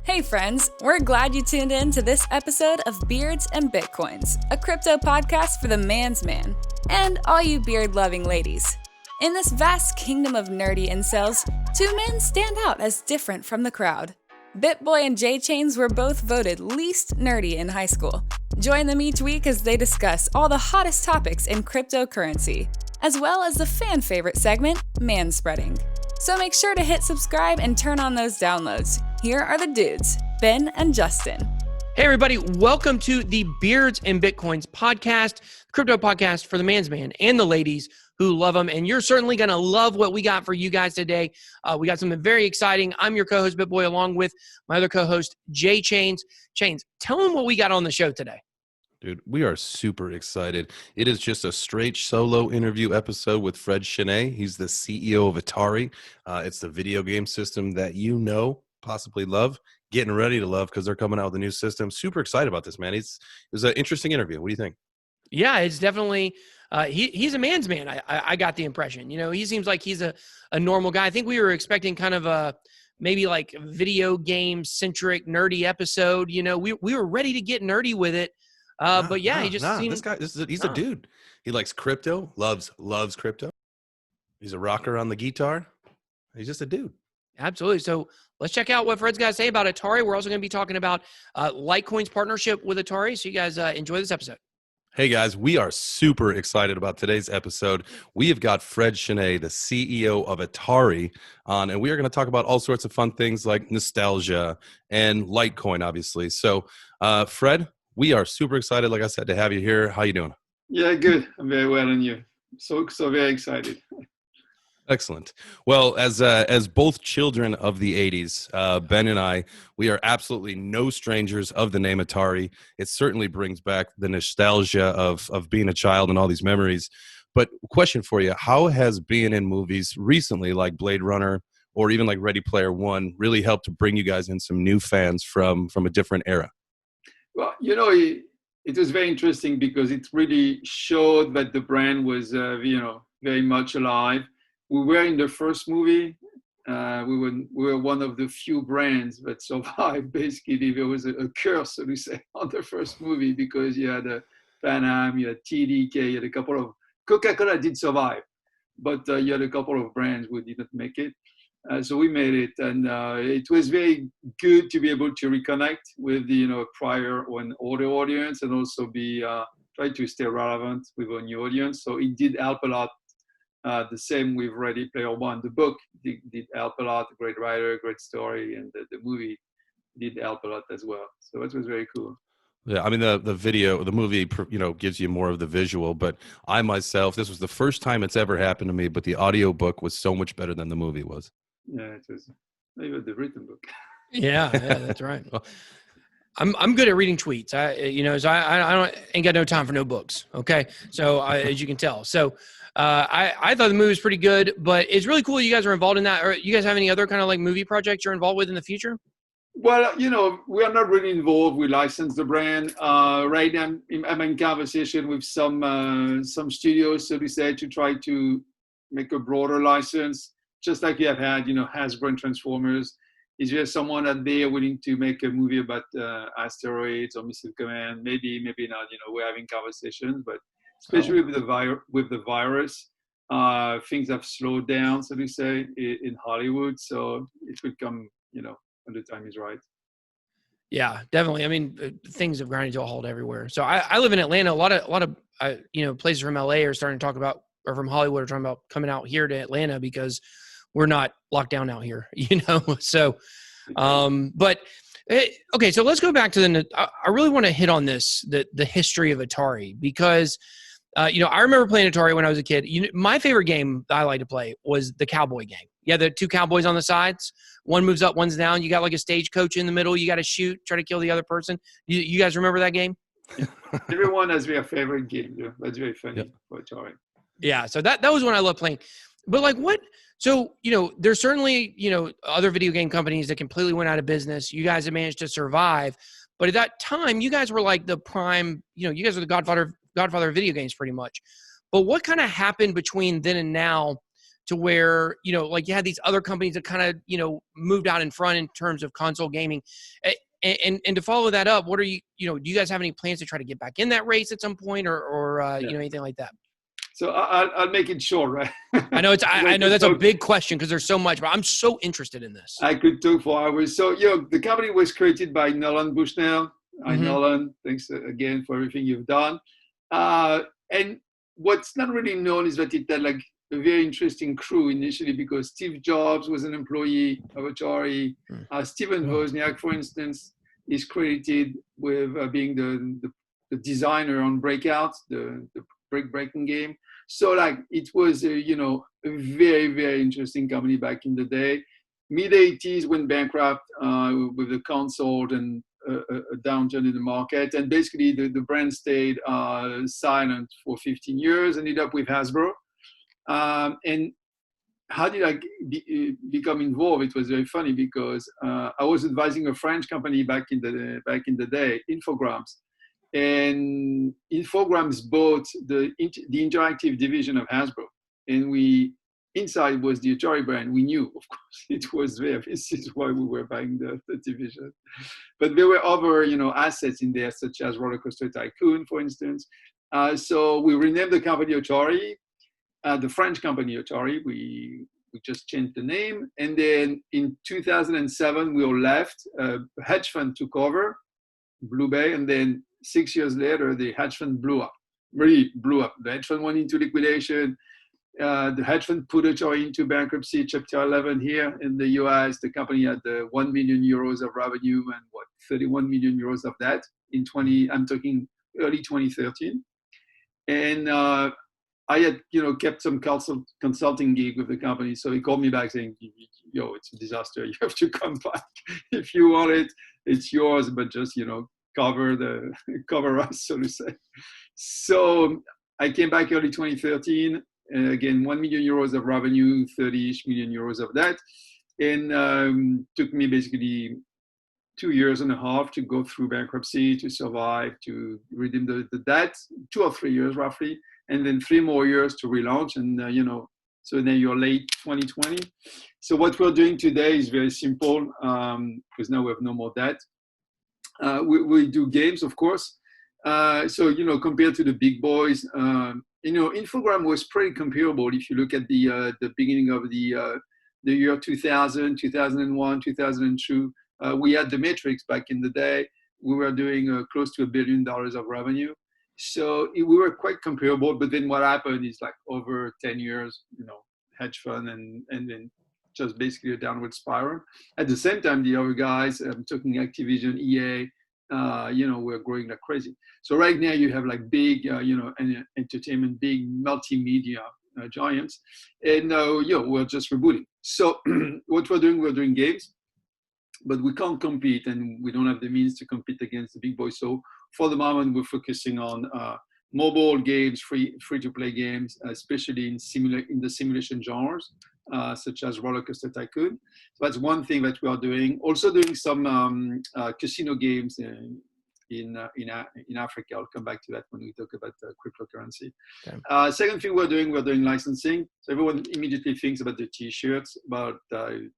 Hey friends, we're glad you tuned in to this episode of Beards and Bitcoins, a crypto podcast for the man's man, and all you beard-loving ladies. In this vast kingdom of nerdy incels, two men stand out as different from the crowd. BitBoy and J-Chains were both voted least nerdy in high school. Join them each week as they discuss all the hottest topics in cryptocurrency, as well as the fan-favorite segment, Manspreading. So make sure to hit subscribe and turn on those downloads. Here are the dudes, Ben and Justin. Hey everybody, welcome to the Beards and Bitcoins podcast, crypto podcast for the man's man and the ladies who love them. And you're certainly going to love what we got for you guys today. We got something very exciting. I'm your co-host, BitBoy, along with my other co-host, J-Chains. Chains, tell them what we got on the show today. Dude, we are super excited. It is just a straight solo interview episode with Fred Chesnais. He's the CEO of Atari. It's the video game system that you know, possibly love, getting ready to love because they're coming out with a new system. Super excited about this, man. It was an interesting interview. What do you think? Yeah, it's definitely, he's a man's man. I got the impression. You know, he seems like he's a normal guy. I think we were expecting kind of a maybe like video game centric nerdy episode. You know, we were ready to get nerdy with it. But yeah, he just seems... This guy, he's a dude. He likes crypto, loves crypto. He's a rocker on the guitar. He's just a dude. Absolutely. So let's check out what Fred's got to say about Atari. We're also going to be talking about Litecoin's partnership with Atari. So you guys enjoy this episode. Hey guys, we are super excited about today's episode. We have got Fred Chesnais, the CEO of Atari, on, and we are going to talk about all sorts of fun things like nostalgia and Litecoin, obviously. So, Fred, we are super excited, like I said, to have you here. How you doing? Yeah, good. I'm very well, and you? So very excited. Excellent. Well, as both children of the 80s, Ben and I, we are absolutely no strangers of the name Atari. It certainly brings back the nostalgia of being a child and all these memories. But question for you, how has being in movies recently, like Blade Runner or even like Ready Player One, really helped to bring you guys in some new fans from a different era? Well, you know, it was very interesting because it really showed that the brand was, very much alive. We were in the first movie. We were one of the few brands that survived. Basically, there was a curse, so to say, on the first movie because you had Pan Am, you had TDK, you had a couple of... Coca-Cola did survive, but you had a couple of brands who didn't make it. So we made it, and it was very good to be able to reconnect with the prior or an older audience, and also try to stay relevant with a new audience. So it did help a lot. The same with Ready Player One. The book did help a lot. Great writer, great story, and the movie did help a lot as well. So that was very cool. Yeah, I mean the movie, gives you more of the visual. But I myself, this was the first time it's ever happened to me. But the audio book was so much better than the movie was. Yeah, it was maybe the written book. Yeah, that's right. Well, I'm good at reading tweets. I ain't got no time for no books. Okay, so as you can tell, so I thought the movie was pretty good, but it's really cool you guys are involved in that. Or you guys have any other kind of like movie projects you're involved with in the future? Well, we are not really involved. We license the brand. Right now, I'm in conversation with some studios, so to say, to try to make a broader license. Just like you have had, Hasbro and Transformers. Is there someone out there willing to make a movie about asteroids or missile command? Maybe not. We're having conversations, but especially with the virus, things have slowed down, so to say, in Hollywood. So it will come, when the time is right. Yeah, definitely. I mean, things have grinded to a halt everywhere. So I live in Atlanta. A lot of places from LA are starting to talk about, or from Hollywood are talking about coming out here to Atlanta because we're not locked down out here, So, but okay, so let's go back to I really want to hit on the history of Atari because, I remember playing Atari when I was a kid. My favorite game I like to play was the cowboy game. Yeah, the two cowboys on the sides. One moves up, one's down. You got like a stagecoach in the middle. You got to shoot, try to kill the other person. You guys remember that game? Everyone has their favorite game. Yeah. That's very funny for Atari. Yeah, so that was one I loved playing. But like what? So, there's certainly, other video game companies that completely went out of business. You guys have managed to survive. But at that time, you guys were like the prime, you guys are the godfather of video games pretty much. But what kind of happened between then and now to where, like you had these other companies that kind of, moved out in front in terms of console gaming. And to follow that up, what are do you guys have any plans to try to get back in that race at some point or anything like that? So I'll make it short, right? I know I know that's a big question because there's so much, but I'm so interested in this. I could talk for hours. So, the company was created by Nolan Bushnell. Hi, Nolan. Thanks again for everything you've done. And what's not really known is that it had like a very interesting crew initially, because Steve Jobs was an employee of Atari. Steven Wozniak, for instance, is credited with being the designer on Breakout, the breaking game. So like it was a very, very interesting company back in the day. Mid-80s went bankrupt with the console and a downturn in the market, and basically the brand stayed silent for 15 years. Ended up with Hasbro. And how did I become involved? It was very funny because I was advising a French company back in the day, Infogrames. And Infogrames bought the interactive division of Hasbro, and inside was the Atari brand. We knew, of course, it was there. This is why we were buying the division. But there were other, assets in there, such as Roller Coaster Tycoon, for instance. So we renamed the company Atari, the French company Atari. We just changed the name, and then in 2007 we all left. A hedge fund took over, Blue Bay, and then 6 years later, the hedge fund really blew up. The hedge fund went into liquidation. The hedge fund put Atari into bankruptcy, Chapter 11 here in the US. The company had 1 million euros of revenue and 31 million euros of that I'm talking early 2013. And I had, kept some consulting gig with the company. So he called me back saying, it's a disaster. You have to come back. If you want it, it's yours, but just, cover us, so to say. So I came back early 2013. Again, 1 million euros of revenue, 30-ish million euros of that. And took me basically 2.5 years to go through bankruptcy, to survive, to redeem the debt, 2 or 3 years roughly, and then 3 more years to relaunch. And, so then you're late 2020. So what we're doing today is very simple, because now we have no more debt. We do games, of course. So, compared to the big boys, Infogram was pretty comparable. If you look at the beginning of the year 2000, 2001, 2002, we had the Matrix back in the day. We were doing close to $1 billion of revenue. So we were quite comparable. But then what happened is like over 10 years, hedge fund and then just basically a downward spiral. At the same time, the other guys, I'm talking Activision, EA, we're growing like crazy. So right now you have like big, entertainment, big multimedia giants, and we're just rebooting. So what we're doing games, but we can't compete, and we don't have the means to compete against the big boys. So for the moment, we're focusing on mobile games, free to play games, especially in the simulation genres, such as Roller Coaster Tycoon. So that's one thing that we are doing. Also doing some casino games in Africa. I'll come back to that when we talk about cryptocurrency. Okay. Second thing we're doing licensing. So everyone immediately thinks about the T-shirts, but the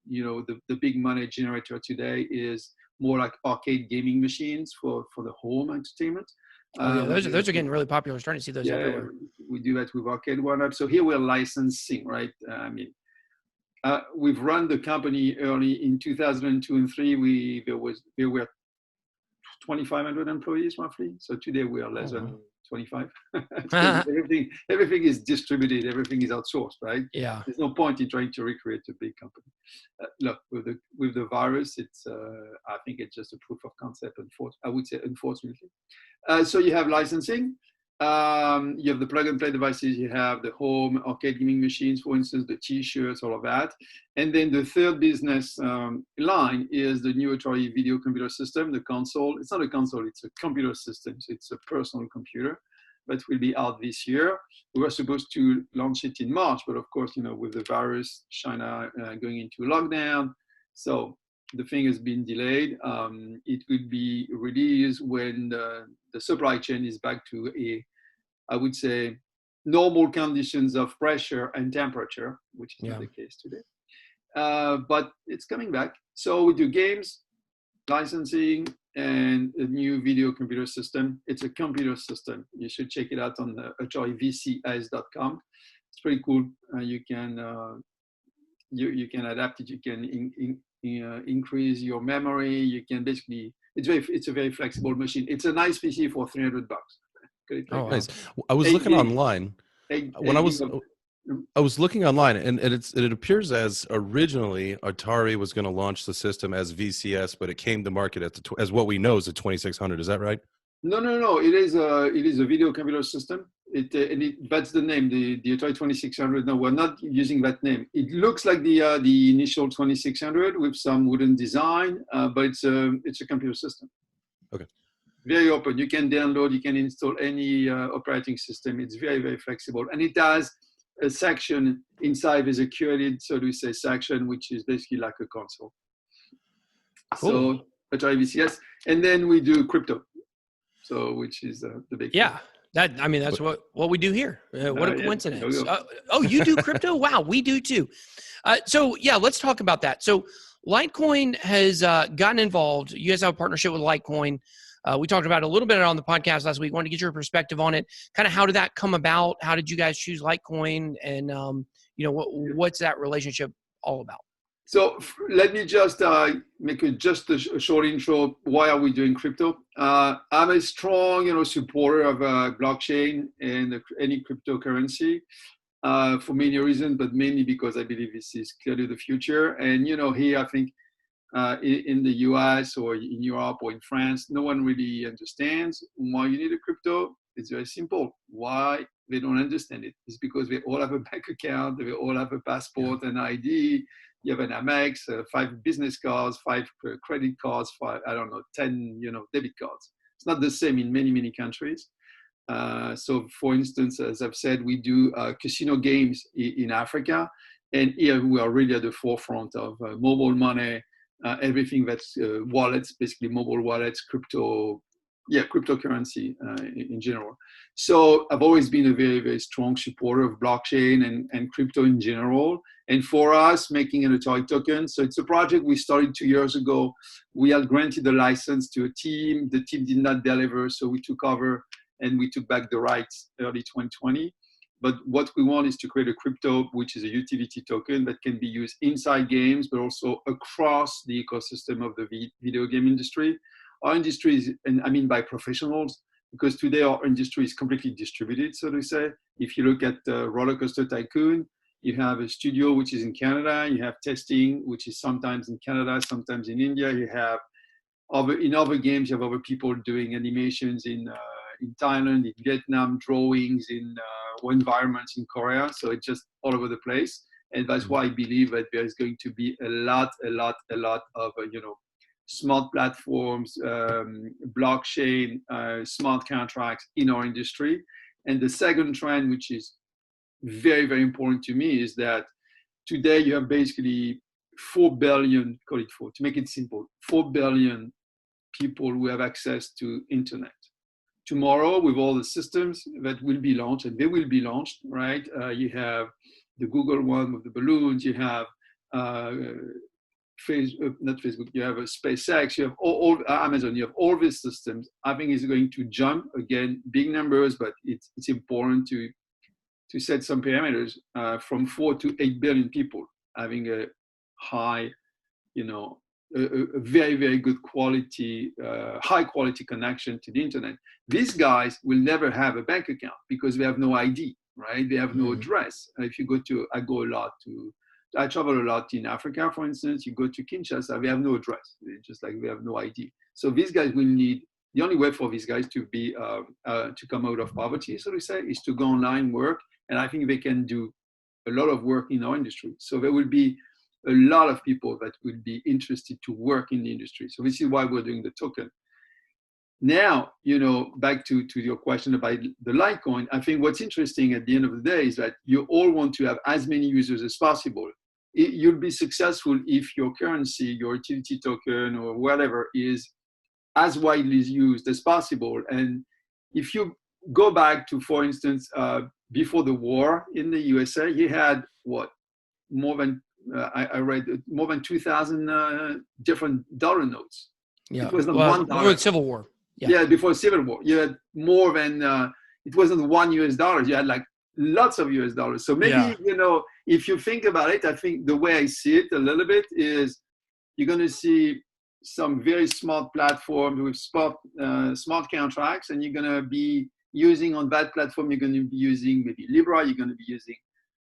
big money generator today is more like arcade gaming machines for the home entertainment. Those are getting really popular. We're starting to see those everywhere. We do that with Arcade One-Up. So here we're licensing, right? We've run the company early in 2002 and 3. There were 2,500 employees roughly. So today we are less than 25. Everything is distributed. Everything is outsourced, right? Yeah. There's no point in trying to recreate a big company. Look, with the virus, it's I think it's just a proof of concept. I would say, unfortunately. So you have licensing. You have the plug and play devices. You have the home arcade gaming machines, for instance, the T-shirts, all of that. And then the third business line is the new Atari video computer system, the console. It's not a console, it's a computer system. So it's a personal computer that will be out this year. We were supposed to launch it in March, but of course, with the virus, China going into lockdown. So the thing has been delayed. It will be released when the supply chain is back to I would say, normal conditions of pressure and temperature, which is not the case today. But it's coming back. So we do games, licensing, and a new video computer system. It's a computer system. You should check it out on atarivcs.com. It's pretty cool. You can adapt it. You can increase your memory. You can basically, it's a very flexible machine. It's a nice PC for $300. Oh, nice. I was looking online. I was looking online, and it appears as originally Atari was going to launch the system as VCS, but it came to market as what we know is the 2600. Is that right? No. It is a video computer system. That's the name, the Atari 2600. No, we're not using that name. It looks like the initial 2600 with some wooden design, but it's a computer system. Okay. Very open. You can download. You can install any operating system. It's very, very flexible, and it has a section inside is a curated, so to say, section, which is basically like a console. Cool. So Atari VCS, and then we do crypto. So, which is the big thing. That's what we do here. What a coincidence. You do crypto? Wow, we do too. Let's talk about that. So Litecoin has gotten involved. You guys have a partnership with Litecoin. We talked about it a little bit on the podcast last week. Wanted to get your perspective on it. Kind of how did that come about? How did you guys choose Litecoin? And, what's that relationship all about? So let me just make a short intro. Why are we doing crypto? I'm a strong, supporter of blockchain and any cryptocurrency for many reasons, but mainly because I believe this is clearly the future. And, here I think in the US or in Europe or in France, no one really understands why you need a crypto. It's very simple. Why they don't understand it? It's because they all have a bank account, they all have a passport, an ID. You have an Amex, 5 business cards, 5 credit cards, 10, debit cards. It's not the same in many, many countries. So for instance, as I've said, we do casino games in Africa. And here we are really at the forefront of mobile money, everything that's wallets, basically mobile wallets, cryptocurrency in general. So I've always been a very, very strong supporter of blockchain and crypto in general. And for us, making an Atari Token, so it's a project we started 2 years ago. We had granted a license to a team. The team did not deliver, so we took over and we took back the rights early 2020. But what we want is to create a crypto, which is a utility token that can be used inside games, but also across the ecosystem of the video game industry. Our industry is, and I mean by professionals, because today our industry is completely distributed, so to say. If you look at Roller Coaster Tycoon, you have a studio which is in Canada, you have testing, which is sometimes in Canada, sometimes in India. You have in other games, you have other people doing animations in Thailand, in Vietnam, drawings in environments in Korea. So it's just all over the place. And that's why I believe that there's going to be a lot of, smart platforms, blockchain, smart contracts in our industry. And the second trend, which is very, very important to me, is that today you have basically 4 billion, call it 4, to make it simple, 4 billion people who have access to internet. Tomorrow, with all the systems that will be launched, and they will be launched, right? You have the Google one with the balloons, you have not Facebook, you have a SpaceX, you have all Amazon, you have all these systems. I think it's going to jump, again, big numbers, but it's important to set some parameters from 4 to 8 billion people having a high, a very, very good quality, high quality connection to the internet. These guys will never have a bank account because they have no ID, right? They have no address. If you I travel a lot in Africa, for instance, you go to Kinshasa, they have no address. Just like they have no ID. So these guys will need, the only way for these guys to be, to come out of poverty, so to say, is to go online, work. And I think they can do a lot of work in our industry. So there will be a lot of people that will be interested to work in the industry. So this is why we're doing the token. Now, back to your question about the Litecoin, I think what's interesting at the end of the day is that you all want to have as many users as possible. You'll be successful if your currency, your utility token or whatever is as widely used as possible. And if you go back to, for instance, before the war in the USA, he had what, more than I read more than 2,000 different dollar notes. Yeah. It wasn't Well, $1. before the Civil War. Yeah. Yeah, before Civil War, you had more than it wasn't $1. You had like lots of US dollars. So maybe if you think about it, I think the way I see it a little bit is you're going to see some very smart platforms with smart contracts, and you're going to be using on that platform. You're going to be using maybe Libra. You're going to be using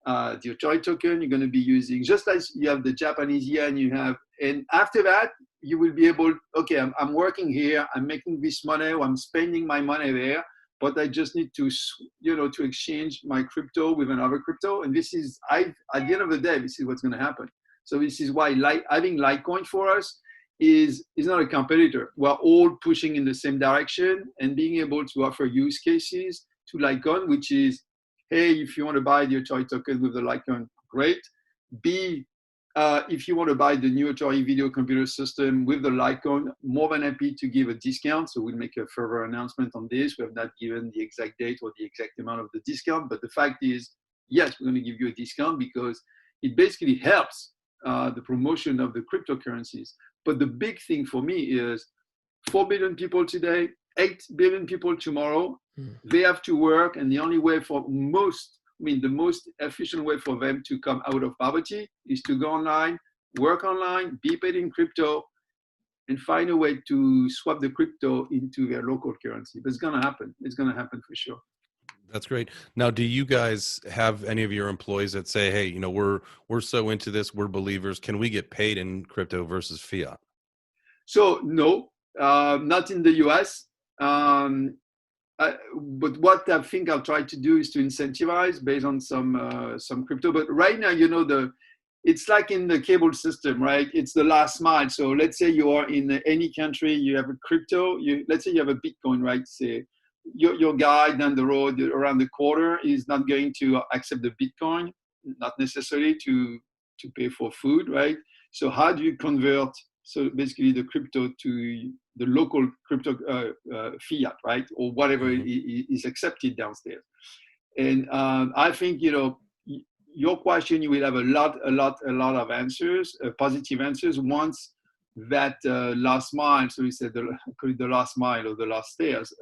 the Atari Token. You're going to be using, just like you have the Japanese yen. And after that, you will be able. Okay, I'm working here. I'm making this money. Or I'm spending my money there. But I just need to, to exchange my crypto with another crypto. And this is, at the end of the day, this is what's going to happen. So this is why having Litecoin for us is not a competitor. We're all pushing in the same direction, and being able to offer use cases to Litecoin, which is, hey, if you want to buy the Atari token with the Litecoin, great. B, if you want to buy the new Atari video computer system with the Litecoin, more than happy to give a discount. So we'll make a further announcement on this. We have not given the exact date or the exact amount of the discount, but the fact is, yes, we're going to give you a discount because it basically helps the promotion of the cryptocurrencies. But the big thing for me is 4 billion people today, 8 billion people tomorrow. They have to work, and the only way for the most efficient way for them to come out of poverty is to go online, work online, be paid in crypto, and find a way to swap the crypto into their local currency. But it's going to happen. It's going to happen for sure. That's great. Now, do you guys have any of your employees that say, hey, we're so into this, we're believers, can we get paid in crypto versus fiat? So no, not in the US. But what I think I'll try to do is to incentivize based on some crypto. But right now, it's like in the cable system, right? It's the last mile. So let's say you are in any country, you have a crypto. Let's say you have a Bitcoin, right? Say your guy down the road, around the corner, is not going to accept the Bitcoin, not necessarily to pay for food, right? So how do you convert? So basically the crypto to the local crypto fiat, right? Or whatever is accepted downstairs. And I think, your question, you will have a lot of answers, positive answers once that last mile, so we said the last mile or the last stairs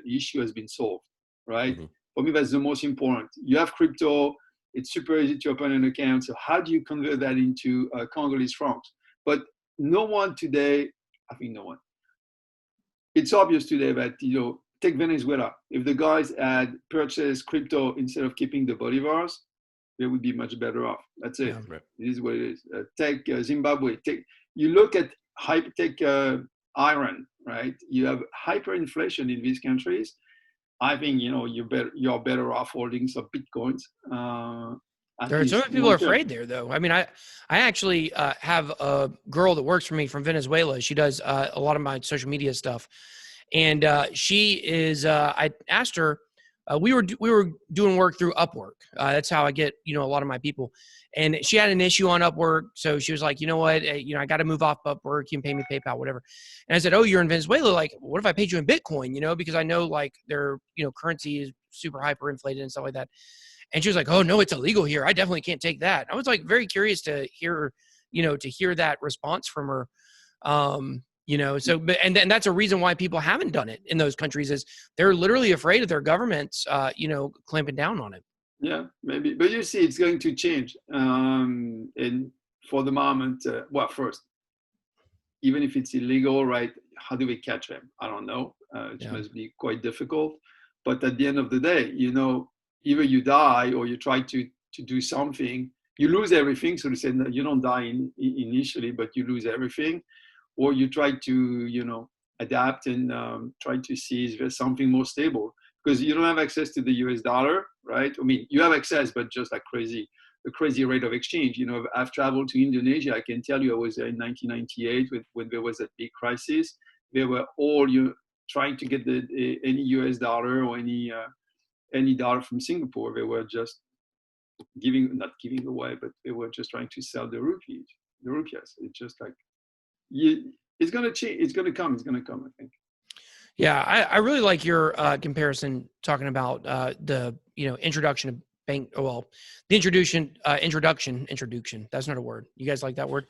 issue has been solved, right? For me, that's the most important. You have crypto, it's super easy to open an account. So how do you convert that into Congolese francs? But no one today, I think no one. It's obvious today that, take Venezuela. If the guys had purchased crypto instead of keeping the bolivars, they would be much better off. That's it. Yeah, right. It is what it is. Take Zimbabwe. You look at Iran, right? You have hyperinflation in these countries. I think you're better off holding some Bitcoins. There are so many people are afraid there, though. I mean, I actually have a girl that works for me from Venezuela. She does a lot of my social media stuff, and she is. I asked her. We were doing work through Upwork. That's how I get a lot of my people. And she had an issue on Upwork, so she was like, you know what, I got to move off Upwork. You can pay me PayPal, whatever. And I said, oh, you're in Venezuela. Like, what if I paid you in Bitcoin? Because I know like their currency is super hyperinflated and stuff like that. And she was like, oh no, it's illegal here. I definitely can't take that. I was like very curious to hear, to hear that response from her. So, and that's a reason why people haven't done it in those countries is they're literally afraid of their governments, clamping down on it. Yeah, maybe. But you see, it's going to change. And for the moment, first, even if it's illegal, right, how do we catch them? I don't know. It must be quite difficult. But at the end of the day, either you die or you try to do something, you lose everything. So to say, you don't die initially, but you lose everything. Or you try to, adapt and try to see if there's something more stable. Because you don't have access to the US dollar, right? I mean, you have access, but just like a crazy rate of exchange. I've traveled to Indonesia. I can tell you I was there in 1998 when there was a big crisis. They were all trying to get any US dollar or any dollar from Singapore. They were just not giving away, but they were just trying to sell the rupiahs. It's just like, it's going to change. It's going to come, I think. Yeah, I really like your comparison talking about the introduction of bank. Well, the introduction. That's not a word. You guys like that word?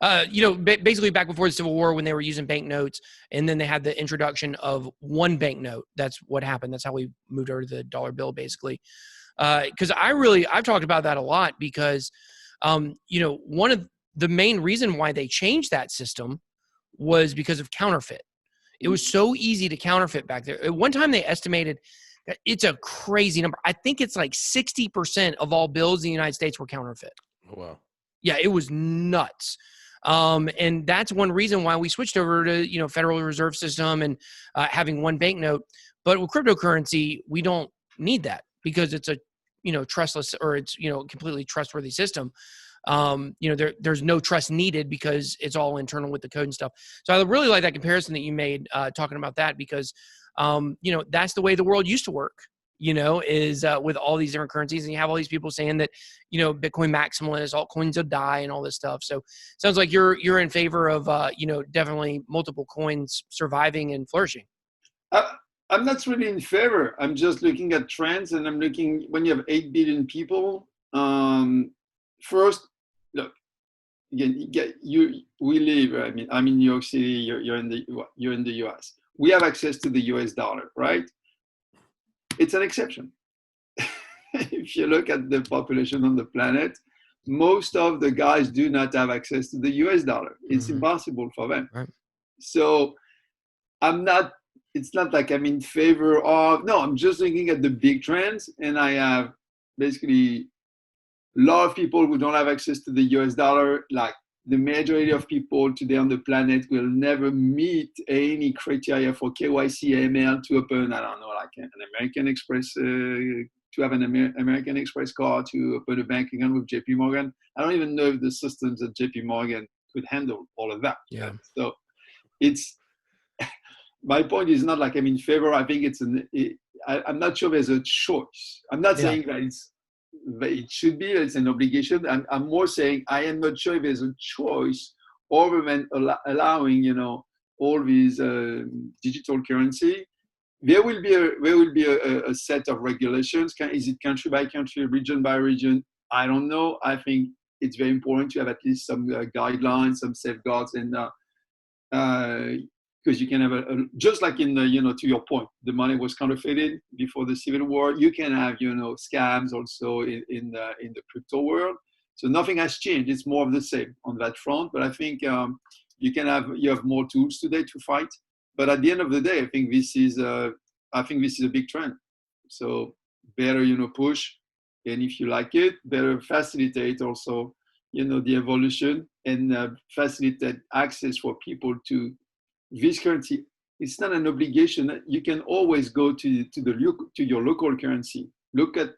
Basically back before the Civil War when they were using banknotes, and then they had the introduction of one banknote. That's what happened. That's how we moved over to the dollar bill, basically. Because I've talked about that a lot because, one of the main reason why they changed that system was because of counterfeit. It was so easy to counterfeit back there. At one time they estimated that it's a crazy number. I think it's like 60% of all bills in the United States were counterfeit. Oh, wow. Yeah, it was nuts. And that's one reason why we switched over to, Federal Reserve System and having one banknote. But with cryptocurrency, we don't need that because it's a, trustless or it's, completely trustworthy system. There's no trust needed because it's all internal with the code and stuff. So I really like that comparison that you made talking about that because, that's the way the world used to work, is with all these different currencies. And you have all these people saying that, Bitcoin maximalist, altcoins will die and all this stuff. So sounds like you're in favor of, definitely multiple coins surviving and flourishing. I'm not really in favor. I'm just looking at trends and I'm looking when you have 8 billion people. First, look, again, we live. I mean, I'm in New York City. You're in the U.S. We have access to the U.S. dollar, right? It's an exception. If you look at the population on the planet, most of the guys do not have access to the U.S. dollar. It's impossible for them. Right. So it's not like I'm in favor of. No, I'm just looking at the big trends, and I have basically a lot of people who don't have access to the US dollar, like the majority of people today on the planet will never meet any criteria for KYC AML to open, I don't know, like an American Express, to have an American Express card, to open a bank account with JP Morgan. I don't even know if the systems at JP Morgan could handle all of that. Yeah. So my point is not like I'm in favor. I think I'm not sure there's a choice. I'm not saying that it should be, it's an obligation. I'm more saying I am not sure if there's a choice other than allowing, all these digital currency. There will be a set of regulations. Is it country by country, region by region? I don't know. I think it's very important to have at least some guidelines, some safeguards, and because you can have just like in the, to your point, the money was counterfeited before the Civil War. You can have, scams also in the crypto world. So nothing has changed. It's more of the same on that front. But I think you have more tools today to fight. But at the end of the day, I think this is a big trend. So better, push, and if you like it, better facilitate also, the evolution and facilitate access for people to this currency. It's not an obligation. You can always go to your local currency. Look at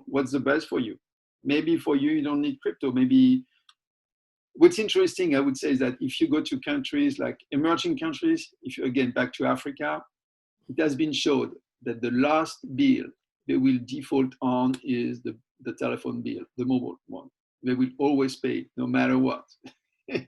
what's the best for you. Maybe for you don't need crypto. Maybe what's interesting, I would say, is that if you go to countries like emerging countries, if you again back to Africa, it has been showed that the last bill they will default on is the telephone bill, the mobile one. They will always pay no matter what.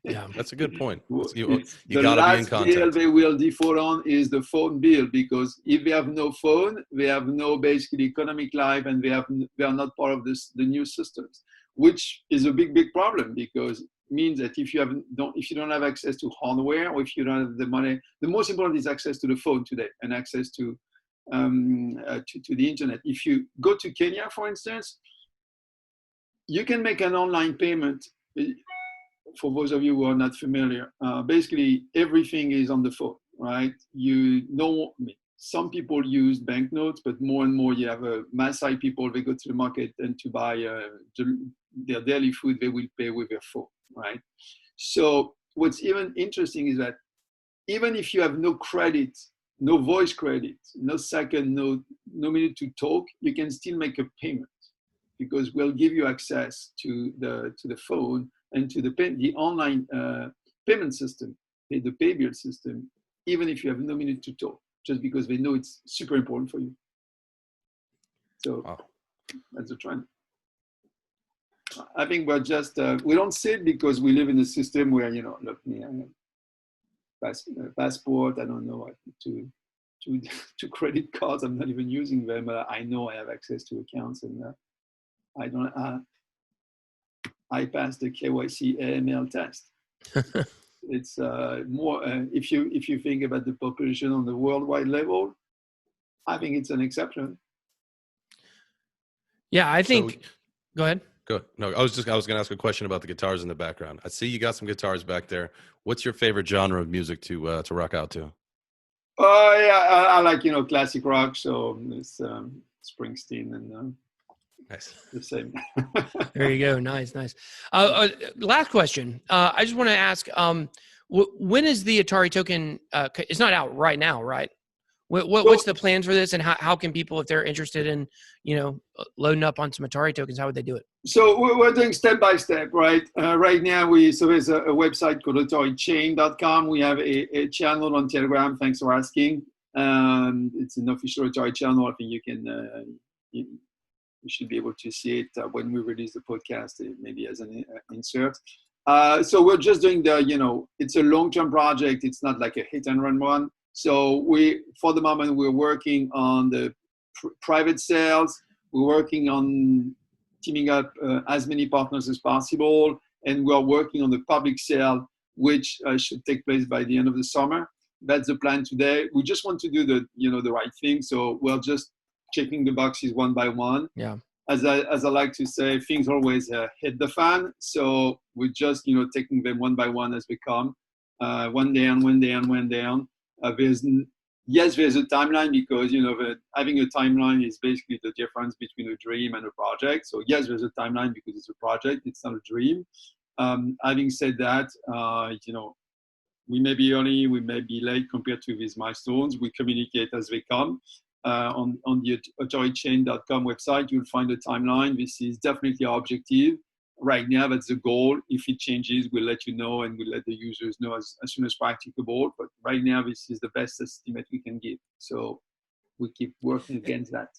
Yeah, that's a good point. You the got to be in last contact. bill they will default on is the phone bill, because if they have no phone, they have no basically economic life, and they are not part of the new systems, which is a big problem, because it means that if you don't have access to hardware, or if you don't have the money, the most important is access to the phone today and access to the internet. If you go to Kenya, for instance, you can make an online payment. For those of you who are not familiar, basically everything is on the phone, right? Some people use banknotes, but more and more you have Maasai people, they go to the market, and to buy their daily food, they will pay with their phone, right? So what's even interesting is that even if you have no credit, no voice credit, no second, no minute to talk, you can still make a payment, because we'll give you access to the phone and to the online payment system, the pay bill system, even if you have no minute to talk, just because they know it's super important for you. So That's a trend. I think we're just, we don't see it because we live in a system where, look, me, I have passport, I don't know, to to credit cards. I'm not even using them. I know I have access to accounts, and I don't. I passed the KYC AML test. It's more if you think about the population on the worldwide level, I think it's an exception. Yeah, I think. Go ahead. Go. No, I was going to ask a question about the guitars in the background. I see you got some guitars back there. What's your favorite genre of music to rock out to? Yeah, I like classic rock. So it's Springsteen and Nice. the same. There you go. Nice. Last question. I just want to ask, when is the Atari Token? It's not out right now, right? What's the plans for this, and how can people, if they're interested in, loading up on some Atari tokens, how would they do it? So we're doing step by step, right? Right now, there's a website called AtariChain.com. We have a channel on Telegram. Thanks for asking. It's an official Atari channel. I think you can, you should be able to see it when we release the podcast, maybe as an insert. So we're just doing it's a long-term project. It's not like a hit and run one. So for the moment, we're working on the private sales. We're working on teaming up as many partners as possible, and we're working on the public sale, which should take place by the end of the summer. That's the plan today. We just want to do the right thing, so we're just checking the boxes one by one. Yeah. As I like to say, things always hit the fan, so we're just taking them one by one as they come, one down. There's a timeline, because having a timeline is basically the difference between a dream and a project. So yes, there's a timeline because it's a project, it's not a dream. Having said that, we may be early, we may be late compared to these milestones. We communicate as they come. On the AtariChain.com website, you'll find a timeline. This is definitely our objective. Right now, that's the goal. If it changes, we'll let you know, and we'll let the users know as soon as practicable. But right now, this is the best estimate we can give. So we keep working against that.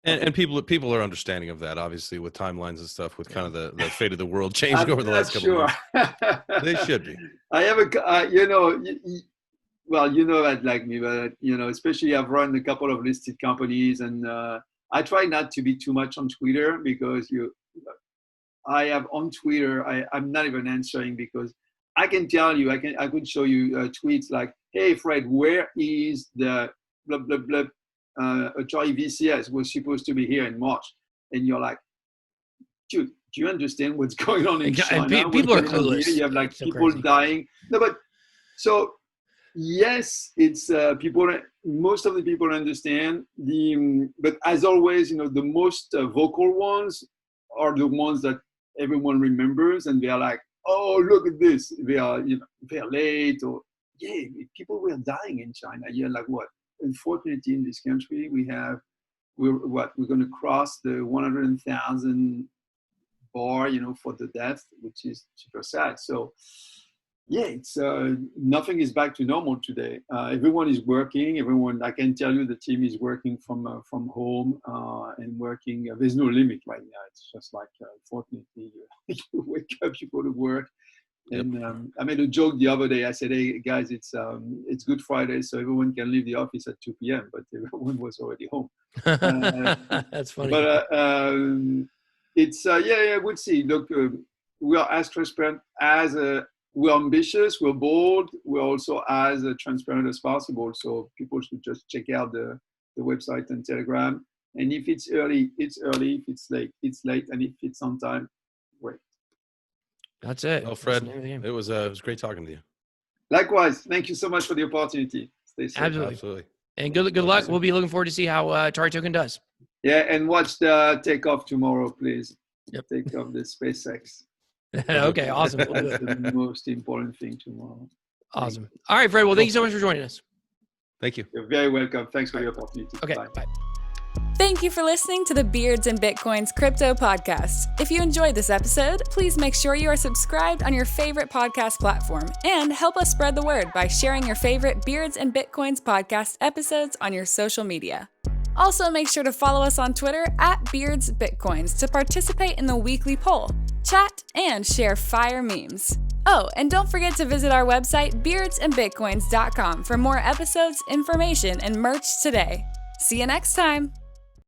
And people are understanding of that, obviously, with timelines and stuff, with kind of the fate of the world changing over the last couple of years. They should be. I have well, that like me, but especially I've run a couple of listed companies, and I try not to be too much on Twitter, because I have on Twitter, I'm not even answering, because I can tell you, I could show you tweets like, hey, Fred, where is the blah, blah, blah, Atari VCS was supposed to be here in March. And you're like, dude, do you understand what's going on in China? People are clueless. You have like so people crazy. dying. No, but so yes, it's people. Most of the people understand but as always, the most vocal ones are the ones that everyone remembers, and they are like, oh, look at this. They are, they're late, or people were dying in China. You're like, what? Unfortunately, in this country, we're going to cross the 100,000 bar, for the death, which is super sad. So it's nothing is back to normal today. Everyone is working. I can tell you, the team is working from home and working. There's no limit right now. It's just like, unfortunately, you wake up, you go to work. And I made a joke the other day. I said, hey guys, it's Good Friday, so everyone can leave the office at 2 p.m. But everyone was already home. That's funny. But it's we'll see. Look, we are as transparent as we're ambitious, we're bold, we're also as transparent as possible. So people should just check out the website and Telegram. And if it's early, it's early. If it's late, it's late. And if it's on time, great. That's it. Well, Fred, it was great talking to you. Likewise. Thank you so much for the opportunity. Stay safe. Absolutely. And good luck. We'll be looking forward to see how Atari Token does. Yeah, and watch the takeoff tomorrow, please. Yep. Take off the SpaceX. Okay, awesome. We'll do That's it. the most important thing tomorrow. Awesome. All right, Fred. Well, thank you so much for joining us. Thank you. You're very welcome. Thanks for the opportunity. Okay, Bye. bye. Thank you for listening to the Beards and Bitcoins Crypto Podcast. If you enjoyed this episode, please make sure you are subscribed on your favorite podcast platform, and help us spread the word by sharing your favorite Beards and Bitcoins podcast episodes on your social media. Also, make sure to follow us on Twitter @BeardsBitcoins to participate in the weekly poll, chat, and share fire memes. Oh, and don't forget to visit our website, beardsandbitcoins.com, for more episodes, information, and merch today. See you next time!